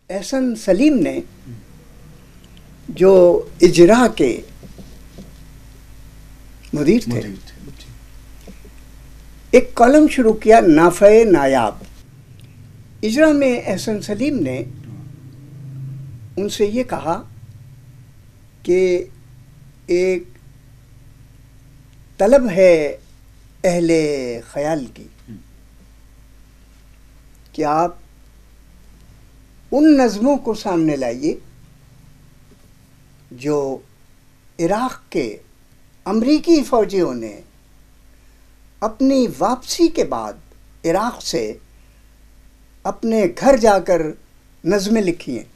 احسن سلیم نے جو اجرا کے مدیر تھے ایک کالم شروع کیا نافع نایاب. اجرا میں احسن سلیم نے ان سے یہ کہا کہ ایک طلب ہے اہل خیال کی کہ آپ ان نظموں کو سامنے لائیے جو عراق کے امریکی فوجیوں نے اپنی واپسی کے بعد عراق سے اپنے گھر جا کر نظمیں لکھی ہیں.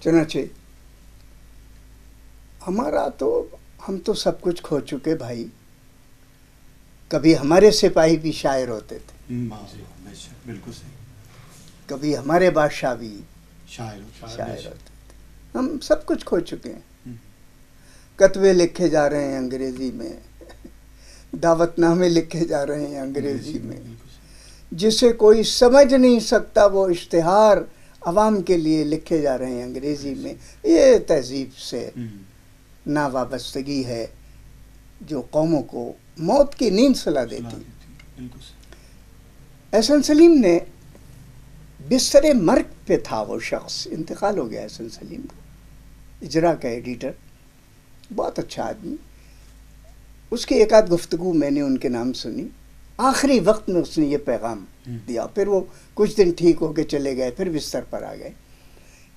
چنانچہ ہم تو سب کچھ کھو چکے بھائی. کبھی ہمارے سپاہی بھی شاعر ہوتے تھے, بالکل صحیح. کبھی ہمارے بادشاہ بھی شاعر ہوتے تھے. ہم سب کچھ کھو چکے ہیں. کتبے لکھے جا رہے ہیں انگریزی میں, دعوت نامے لکھے جا رہے ہیں انگریزی میں, جسے کوئی سمجھ نہیں سکتا وہ اشتہار عوام کے لیے لکھے جا رہے ہیں انگریزی میں. یہ تہذیب سے ناوابستگی ہے جو قوموں کو موت کی نیند سلا دیتی. احسن سلیم نے بستر مرگ پہ تھا وہ شخص, انتقال ہو گیا احسن سلیم کا. اجرا کا ایڈیٹر, بہت اچھا آدمی. اس کی ایک آدھ گفتگو میں نے ان کے نام سنی. آخری وقت میں اس نے یہ پیغام دیا. پھر وہ کچھ دن ٹھیک ہو کے چلے گئے, پھر بستر پر آ گئے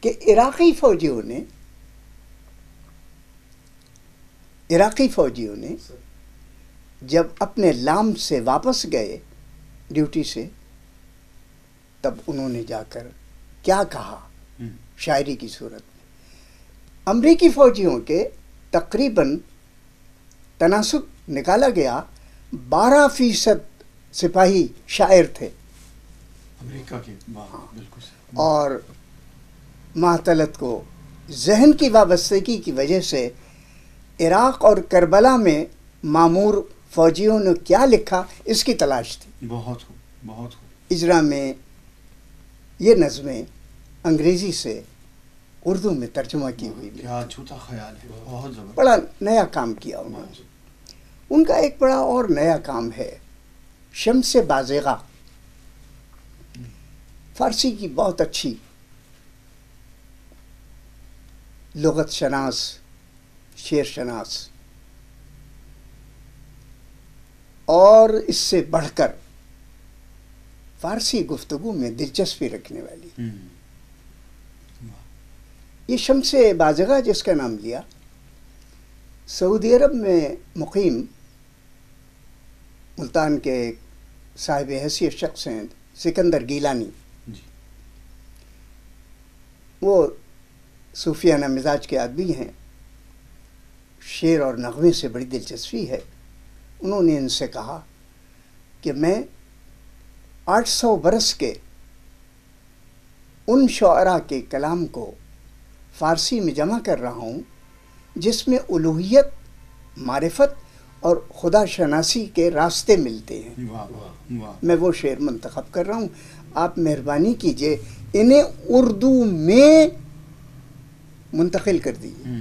کہ عراقی فوجیوں نے جب اپنے لام سے واپس گئے ڈیوٹی سے, تب انہوں نے جا کر کیا کہا شاعری کی صورت میں. امریکی فوجیوں کے تقریباً تناسب نکالا گیا 12% سپاہی شاعر تھے امریکہ کے. بالکل. اور ماحتلت کو ذہن کی وابستگی کی وجہ سے عراق اور کربلا میں معمور فوجیوں نے کیا لکھا اس کی تلاش تھی. بہت خوب. اجرا میں یہ نظمیں انگریزی سے اردو میں ترجمہ کی ہوئی. کیا چھوٹا خیال ہے, بہت زبردست. بڑا نیا کام کیا انہوں نے. ان کا ایک بڑا اور نیا کام ہے شمس بازغہ, فارسی کی بہت اچھی لغت شناس, شعر شناس, اور اس سے بڑھ کر فارسی گفتگو میں دلچسپی رکھنے والی. یہ شمس بازغہ جس کا نام لیا, سعودی عرب میں مقیم ملتان کے صاحب حیثیت شخص ہیں سکندر گیلانی. وہ صوفیانہ مزاج کے آدمی ہیں, شعر اور نغمے سے بڑی دلچسپی ہے. انہوں نے ان سے کہا کہ میں 800 برس کے ان شعراء کے کلام کو فارسی میں جمع کر رہا ہوں جس میں الوہیت, معرفت اور خدا شناسی کے راستے ملتے ہیں. میں وہ شعر منتخب کر رہا ہوں, آپ مہربانی کیجئے انہیں اردو میں منتقل کر دیجیے.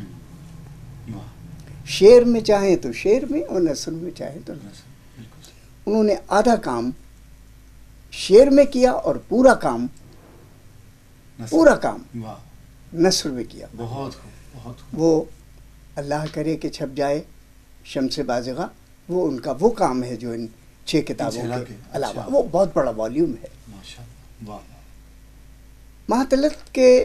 شعر میں چاہیں تو شعر میں اور نثر میں چاہیں تو نثر. انہوں نے آدھا کام شعر میں کیا اور پورا کام نثر میں کیا. بہت وہ اللہ کرے کہ چھپ جائے شمس بازغہ. وہ ان کا وہ کام ہے جو ان 6 کتابوں کے علاوہ, وہ بہت بڑا والیوم ہے. ماحتلت کے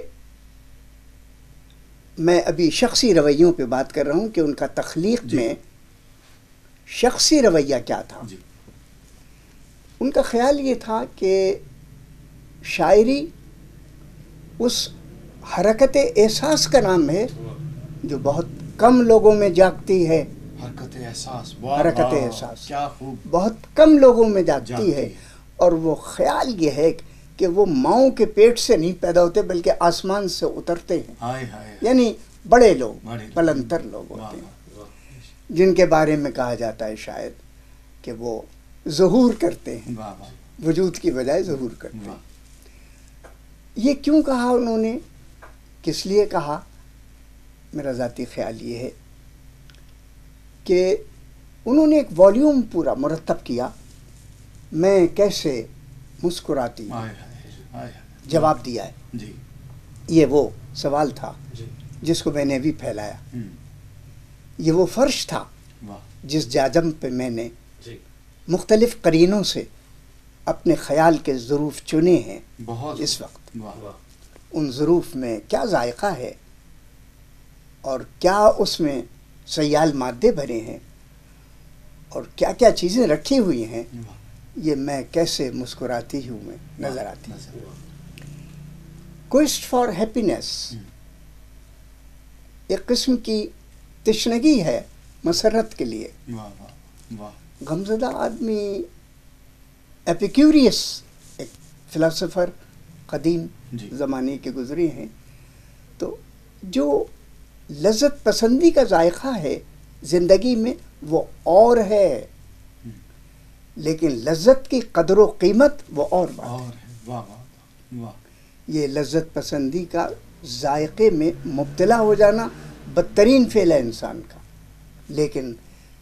میں ابھی شخصی رویوں پہ بات کر رہا ہوں کہ ان کا تخلیق میں شخصی رویہ کیا تھا. ان کا خیال یہ تھا کہ شاعری اس حرکت احساس کا نام ہے جو بہت کم لوگوں میں جاگتی ہے. حرکت احساس کیا خوب. بہت کم لوگوں میں جاگتی ہے. اور وہ خیال یہ ہے کہ وہ ماؤں کے پیٹ سے نہیں پیدا ہوتے بلکہ آسمان سے اترتے ہیں. یعنی بڑے لوگ, بلندتر لوگ ہوتے ہیں جن کے بارے میں کہا جاتا ہے شاید کہ وہ ظہور کرتے ہیں, وجود کی بجائے ظہور کرتے ہیں. یہ کیوں کہا انہوں نے، کس لیے کہا؟ میرا ذاتی خیال یہ ہے کہ انہوں نے ایک والیوم پورا مرتب کیا، میں کیسے مسکراتی ہوں، جواب دیا ہے. جی یہ وہ سوال تھا جی جس کو میں نے ابھی پھیلایا. ہم، یہ وہ فرش تھا واہ جس جاجم پہ میں نے جی مختلف قرینوں سے اپنے خیال کے ظروف چنے ہیں. بہت اس وقت واہ ان ظروف میں کیا ذائقہ ہے اور کیا اس میں سیال مادے بھرے ہیں اور کیا کیا چیزیں رکھی ہوئی ہیں، واہ یہ میں کیسے مسکراتی ہوں میں نظر آتی. نظر کوئسٹ فار ہیپینس ہم، ایک قسم کی تشنگی ہے مسرت کے لیے. واہ واہ واہ غمزدہ آدمی ایپیکیوریس ایک فلاسفر قدیم جی زمانے کے گزرے ہیں، تو جو لذت پسندی کا ذائقہ ہے زندگی میں وہ اور ہے، ہم، لیکن لذت کی قدر و قیمت وہ اور بات ہے. اور ہے واہ واہ واہ یہ لذت پسندی کا ذائقے میں مبتلا ہو جانا بدترین فعل ہے انسان کا، لیکن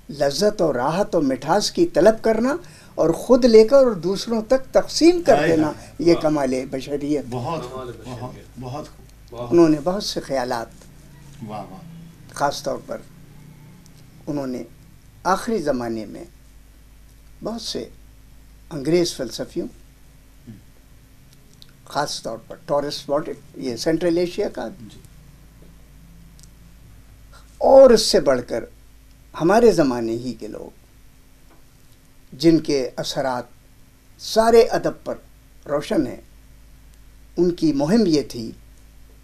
لذت اور راحت اور مٹھاس کی طلب کرنا اور خود لے کر اور دوسروں تک تقسیم کر دینا، یہ کمال بشریت. بہت بہت بہت خوب انہوں نے بہت سے خیالات، واہ واہ خاص طور پر انہوں نے آخری زمانے میں بہت سے انگریز فلسفیوں، خاص طور پر ٹورس واٹٹ، یہ سینٹرل ایشیا کا، جی اور اس سے بڑھ کر ہمارے زمانے ہی کے لوگ جن کے اثرات سارے ادب پر روشن ہیں، ان کی مہم یہ تھی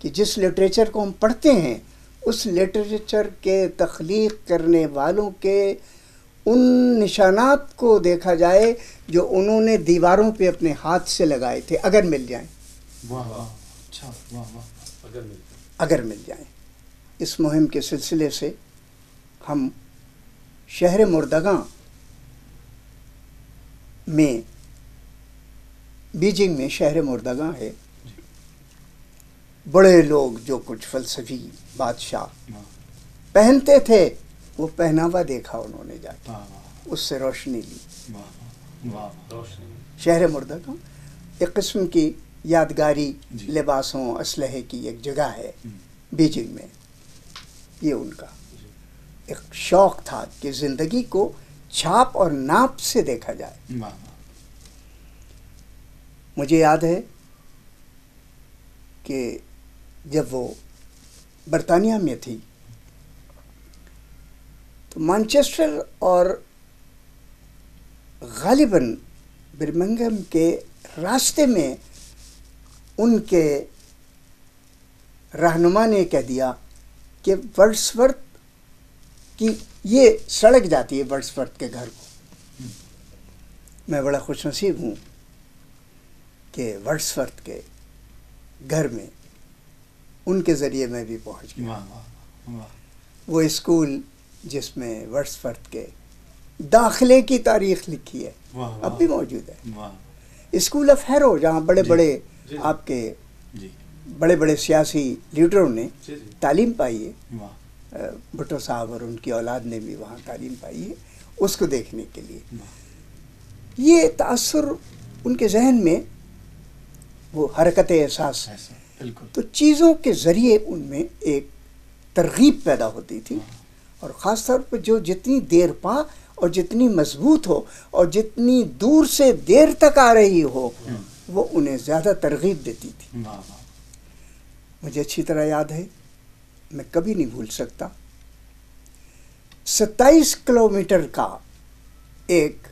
کہ جس لٹریچر کو ہم پڑھتے ہیں اس لٹریچر کے تخلیق کرنے والوں کے ان نشانات کو دیکھا جائے جو انہوں نے دیواروں پہ اپنے ہاتھ سے لگائے تھے، اگر مل جائیں، واہ واہ اچھا واہ واہ اگر مل جائیں. اس مہم کے سلسلے سے ہم شہر مردگاں میں، بیجنگ میں شہر مردگاں ہے، بڑے لوگ جو کچھ فلسفی بادشاہ واہ پہنتے تھے وہ پہناوا دیکھا انہوں نے جا کے، واہ اس سے روشنی لی. واہ واہ شہر مردگاں ایک قسم کی یادگاری جی. لباسوں اسلحے کی ایک جگہ ہے ہم، بیجنگ میں. یہ ان کا ایک شوق تھا کہ زندگی کو چھاپ اور ناپ سے دیکھا جائے. واہ واہ مجھے یاد ہے کہ جب وہ برطانیہ میں تھی تو مانچسٹر اور غالباً برمنگھم کے راستے میں ان کے رہنما نے کہہ دیا کہ ورڈسورتھ کی یہ سڑک جاتی ہے ورڈسورتھ کے گھر کو. میں بڑا خوش نصیب ہوں کہ ورڈسورتھ کے گھر میں ان کے ذریعے میں بھی پہنچ گیا. واہ واہ واہ وہ اسکول جس میں ورڈسورتھ کے داخلے کی تاریخ لکھی ہے واہ اب بھی موجود ہے. واہ اسکول آف ہیرو، جہاں بڑے جی. بڑے جی. آپ کے جی بڑے بڑے سیاسی لیڈروں نے جی جی تعلیم پائی ہے. واہ بھٹو صاحب اور ان کی اولاد نے بھی وہاں تعلیم پائی ہے. اس کو دیکھنے کے لیے واہ یہ تأثر ان کے ذہن میں، وہ حرکت احساس، ایسا بالکل تو چیزوں کے ذریعے ان میں ایک ترغیب پیدا ہوتی تھی. اور خاص طور پر جو جتنی دیر پا اور جتنی مضبوط ہو اور جتنی دور سے دیر تک آ رہی ہو وہ انہیں زیادہ ترغیب دیتی تھی. واہ واہ مجھے اچھی طرح یاد ہے، میں کبھی نہیں بھول سکتا، 27 کلومیٹر کا ایک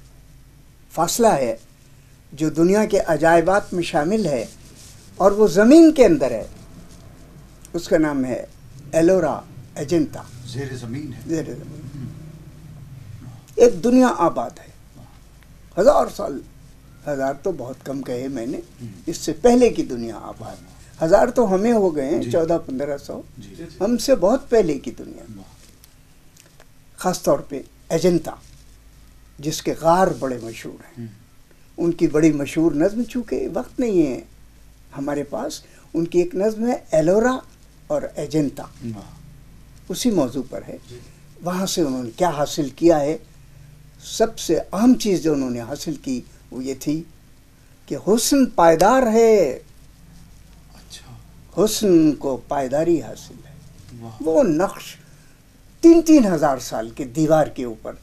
فاصلہ ہے جو دنیا کے عجائبات میں شامل ہے اور وہ زمین کے اندر ہے. اس کا نام ہے ایلورا ایجنتا، زیر زمین ہے. زیر زمین. ایک دنیا آباد ہے، 1000 سال، 1000 تو بہت کم کہے میں نے، اس سے پہلے کی دنیا آباد. 1000 تو ہمیں ہو گئے ہیں، جی. 1400-1500، جی ہم سے بہت پہلے کی دنیا. واہ خاص طور پہ ایجنتا جس کے غار بڑے مشہور ہیں. ان کی بڑی مشہور نظم، چونکہ وقت نہیں ہے ہمارے پاس ان کی ایک نظم ہے ایلورا اور ایجنتا، اسی موضوع پر ہے. وہاں سے انہوں نے کیا حاصل کیا ہے؟ سب سے اہم چیز جو انہوں نے حاصل کی وہ یہ تھی کہ حسن پائیدار ہے، حسن کو پائیداری حاصل ہے. وہ نقش 3,000 سال کے دیوار کے اوپر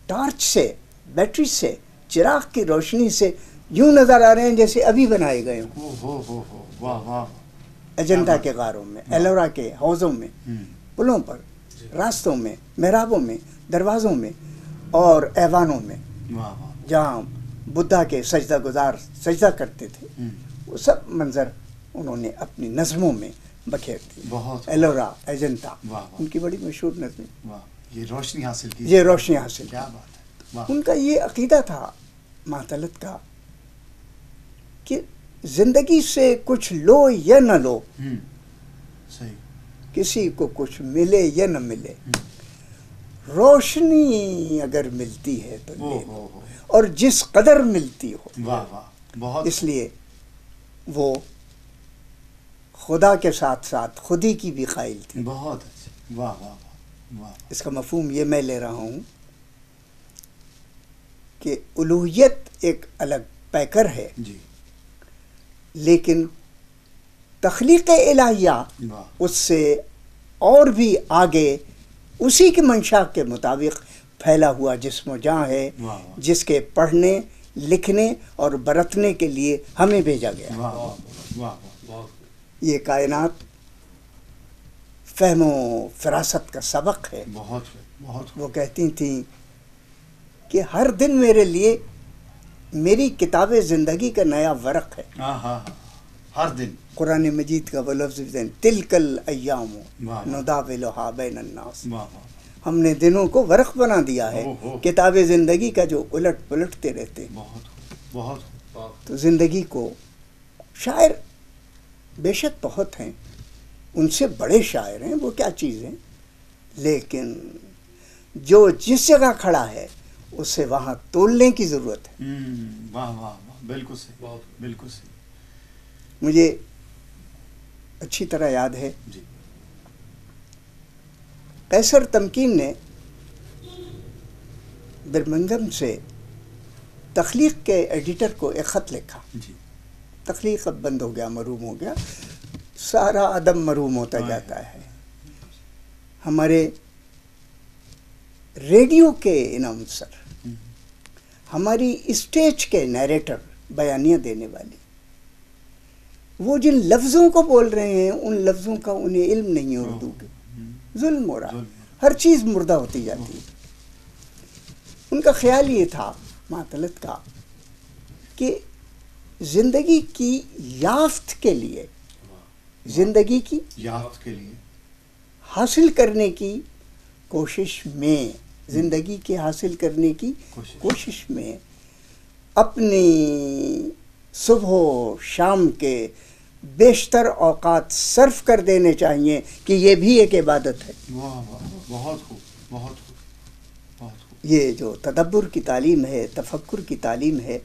ٹارچ سے، بیٹری سے، چراغ کی روشنی سے یوں نظر آ رہے ہیں جیسے ابھی بنائے گئے ہوں. اجنتا کے غاروں میں، ایلورا کے حوضوں میں، پلوں پر، راستوں میں، محرابوں میں، دروازوں میں اور ایوانوں میں جہاں بدھا کے سجدہ گزار سجدہ کرتے تھے، وہ سب منظر انہوں نے اپنی نظموں میں بکھیر دی. ایلورا، ایجنتا ان کی بڑی مشہور نظمیں. یہ روشنی حاصل کی، یہ روشنی حاصل کیا کی. بات ہے. ان کا یہ عقیدہ تھا معطلت کا کہ زندگی سے کچھ لو یا نہ لو، صحیح، کسی کو کچھ ملے یا نہ ملے، روشنی اگر ملتی ہے تو لے لو، اور جس قدر ملتی ہو. بہت. اس لیے وہ خدا کے ساتھ ساتھ خودی کی بھی قائل تھی. بہت اچھا. واہ. اس کا مفہوم یہ میں لے رہا ہوں کہ الوہیت ایک الگ پیکر ہے، جی، لیکن تخلیق الہیہ اس سے اور بھی آگے اسی کی منشا کے مطابق پھیلا ہوا جسم و جاں ہے، جس کے پڑھنے، لکھنے اور برتنے کے لیے ہمیں بھیجا گیا. یہ کائنات فہم و فراست کا سبق ہے. وہ کہتی تھیں کہ ہر دن میرے لیے میری کتاب زندگی کا نیا ورق ہے. ہر دن قرآن مجید کا وہ لفظ دیں، تلک الایام نداولها بین الناس. ہم نے دنوں کو ورق بنا دیا ہے، کتاب زندگی کا جو الٹ پلٹتے رہتے ہیں. تو زندگی کو شاعر بے شک بہت ہیں، ان سے بڑے شاعر ہیں، وہ کیا چیز ہیں، لیکن جو جس جگہ کھڑا ہے اسے وہاں تولنے کی ضرورت ہے. بالکل صحیح، بالکل صحیح. مجھے اچھی طرح یاد ہے قیصر تمکین نے برمنگھم سے تخلیق کے ایڈیٹر کو ایک خط لکھا. تخلیق اب بند ہو گیا، مروم ہو گیا، سارا ادب مروم ہوتا جاتا ہے. ہمارے ریڈیو کے اناؤنسر، ہماری اسٹیج کے نیریٹر، بیانیہ دینے والے، وہ جن لفظوں کو بول رہے ہیں ان لفظوں کا انہیں علم نہیں ہے. اردو کے ظلم ہو رہا، ہر چیز مردہ ہوتی جاتی ہے. ان کا خیال یہ تھا معطلت کا کہ زندگی کی یافت کے لیے، زندگی کی یافت کے لیے، حاصل کرنے کی کوشش میں، زندگی کے حاصل کرنے کی کوشش میں اپنی صبح و شام کے بیشتر اوقات صرف کر دینے چاہیے کہ یہ بھی ایک عبادت ہے. بہت خوب، بہت خوب، بہت خوب. یہ جو تدبر کی تعلیم ہے، تفکر کی تعلیم ہے،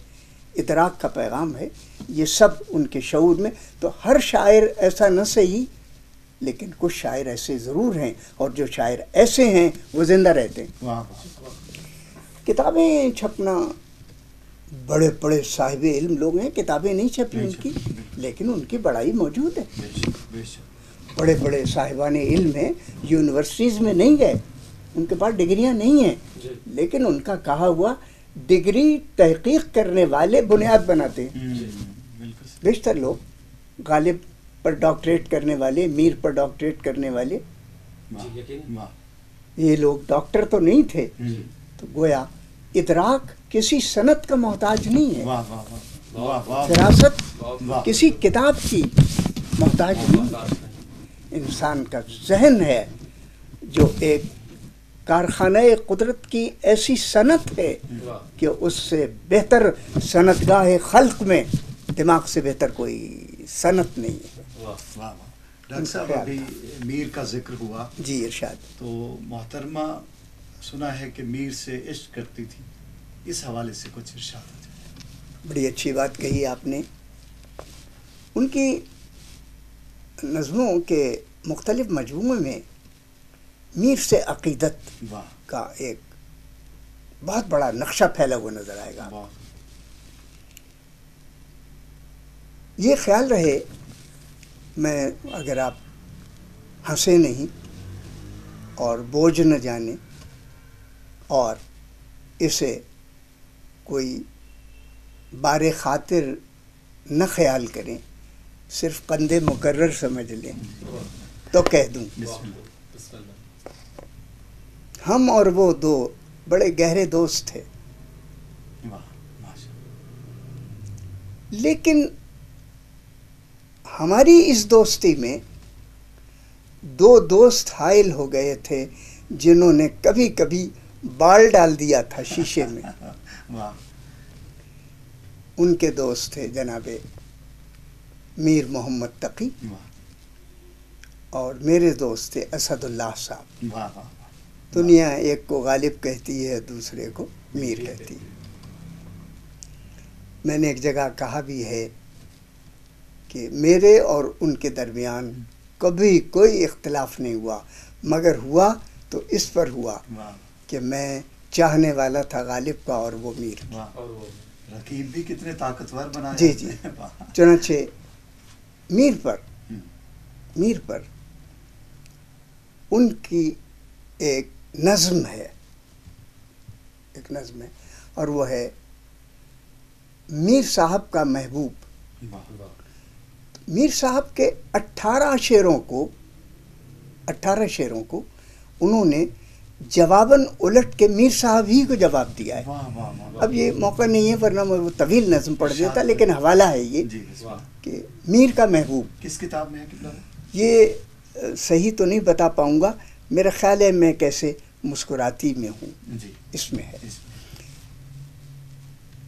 ادراک کا پیغام ہے، یہ سب ان کے شعور میں. تو ہر شاعر ایسا نہ صحیح، لیکن کچھ شاعر ایسے ضرور ہیں، اور جو شاعر ایسے ہیں وہ زندہ رہتے ہیں. کتابیں چھپنا، بڑے بڑے صاحب علم لوگ ہیں، کتابیں نہیں چھپی ان کی، لیکن ان کی بڑائی موجود ہے. بڑے بڑے صاحبان علم ہیں، یونیورسٹیز میں نہیں گئے، ان کے پاس ڈگریاں نہیں ہیں، لیکن ان کا کہا ہوا ڈگری تحقیق کرنے والے بنیاد بناتے ہیں. بیشتر لوگ غالب پر ڈاکٹریٹ کرنے والے، میر پر ڈاکٹریٹ کرنے والے، یہ لوگ ڈاکٹر تو نہیں تھے. تو گویا ادراک کسی صنعت کا محتاج نہیں ہے، فراست کسی کتاب کی محتاج نہیں ہے. انسان کا ذہن ہے جو ایک کارخانہ قدرت کی ایسی صنعت ہے کہ اس سے بہتر صنعت گاہ خلق میں دماغ سے بہتر کوئی صنعت نہیں ہے. ڈاکٹر صاحب ابھی میر کا ذکر ہوا. جی ارشاد. تو محترمہ سنا ہے کہ میر سے عشق کرتی تھی، اس حوالے سے کچھ ارشاد. بڑی اچھی بات کہی آپ نے. ان کی نظموں کے مختلف مجموعے میں میر سے عقیدت کا ایک بہت بڑا نقشہ پھیلا ہوا نظر آئے گا. یہ خیال رہے، میں اگر آپ ہنسے نہیں اور بوجھ نہ جانے اور اسے کوئی بار خاطر نہ خیال کریں، صرف قند مکرر سمجھ لیں تو کہہ دوں، ہم اور وہ دو بڑے گہرے دوست تھے، لیکن ہماری اس دوستی میں دو دوست حائل ہو گئے تھے جنہوں نے کبھی کبھی بال ڈال دیا تھا شیشے میں. ان کے دوست تھے جناب میر محمد تقی اور میرے دوست تھے اسد اللہ صاحب. دنیا ایک کو غالب کہتی ہے، دوسرے کو میر کہتی ہے. میں نے ایک جگہ کہا بھی ہے کہ میرے اور ان کے درمیان کبھی کوئی اختلاف نہیں ہوا، مگر ہوا تو اس پر ہوا کہ میں چاہنے والا تھا غالب کا اور وہ میر. رقیب بھی کتنے طاقتور بنا. جی جی. چنانچہ میر پر ان کی ایک نظم ہے اور وہ ہے میر صاحب کا محبوب. میر صاحب کے 18 شعروں کو انہوں نے جواباً الٹ کے میر صاحب ہی کو جواب دیا ہے. اب یہ موقع نہیں ہے ورنہ میں وہ طویل نظم پڑھ دیتا، لیکن حوالہ ہے یہ کہ میر کا محبوب. کس کتاب میں ہے؟ یہ صحیح تو نہیں بتا پاؤں گا، میرا خیال ہے میں کیسے مسکراتی میں ہوں اس میں ہے.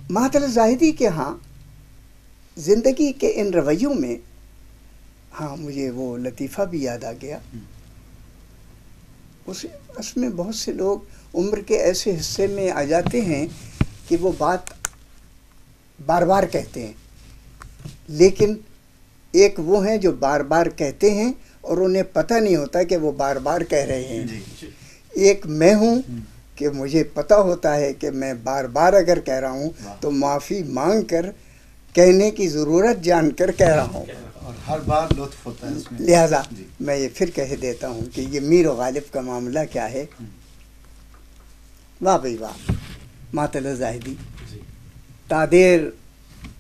معطل زاہدی کے ہاں زندگی کے ان رویوں میں مجھے وہ لطیفہ بھی یاد آ گیا. اس میں بہت سے لوگ عمر کے ایسے حصے میں آ جاتے ہیں کہ وہ بات بار بار کہتے ہیں، لیکن ایک وہ ہیں جو بار بار کہتے ہیں اور انہیں پتہ نہیں ہوتا کہ وہ بار بار کہہ رہے ہیں. ایک میں ہوں کہ مجھے پتہ ہوتا ہے کہ میں بار بار اگر کہہ رہا ہوں تو معافی مانگ کر کہنے کی ضرورت جان کر کہہ رہا ہوں، اور ہر بار لطف ہوتا ہے اس میں. لہذا میں یہ پھر کہہ دیتا ہوں کہ یہ میر و غالب کا معاملہ کیا ہے. واہ بھائی واہ، معطل زاہدی تادیر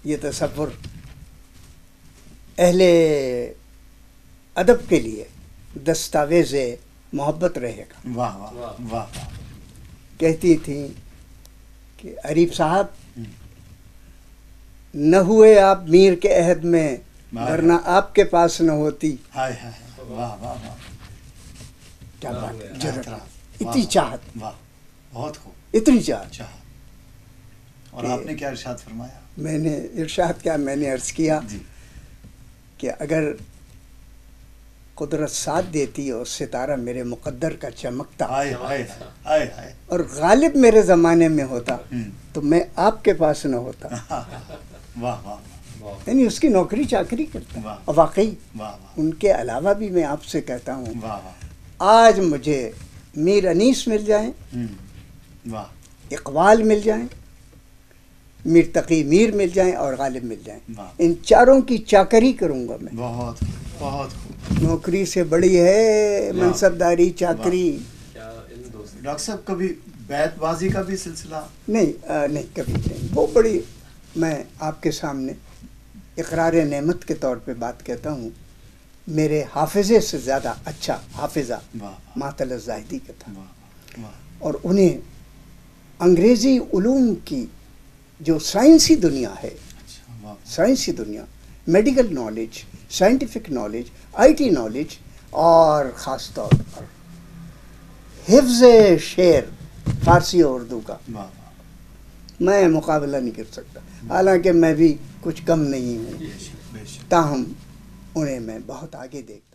یہ تصور اہل ادب کے لیے دستاویز محبت رہے گا. واہ واہ واہ. کہتی تھیں کہ عریف صاحب نہ ہوئے آپ میر کے عہد میں ورنہ آپ کے پاس نہ ہوتی. ہائے ہائے. واہ واہ واہ. کیا بات ہے، جرت اتنی چاہت. واہ، بہت خوب. اتنی چاہت. اور آپ نے کیا ارشاد فرمایا؟ میں نے ارشاد کیا، میں نے عرض کیا کہ اگر قدرت ساتھ دیتی اور ستارہ میرے مقدر کا چمکتا اور غالب میرے زمانے میں ہوتا تو میں آپ کے پاس نہ ہوتا. یعنی اس کی نوکری چاکری کرتا. واقعی ان کے علاوہ بھی میں آپ سے کہتا ہوں، آج مجھے میر انیس مل جائیں، اقبال مل جائیں، میر تقی میر مل جائیں اور غالب مل جائیں، ان چاروں کی چاکری کروں گا میں. بہت بہت نوکری سے بڑی ہے منصبداری چاکری. ڈاکٹر صاحب کبھی بیت بازی کا بھی سلسلہ؟ نہیں کبھی نہیں. وہ بڑی، میں آپ کے سامنے اقرار نعمت کے طور پہ بات کہتا ہوں، میرے حافظے سے زیادہ اچھا حافظہ معطل زاہدی کا تھا. اور انہیں انگریزی علوم کی جو سائنسی دنیا ہے، سائنسی دنیا، medical knowledge, scientific knowledge, I T knowledge, اور خاص طور پر حفظ شعر فارسی اور اردو کا میں مقابلہ نہیں کر سکتا. حالانکہ میں بھی کچھ کم نہیں ہوں، تاہم انہیں میں بہت آگے دیکھ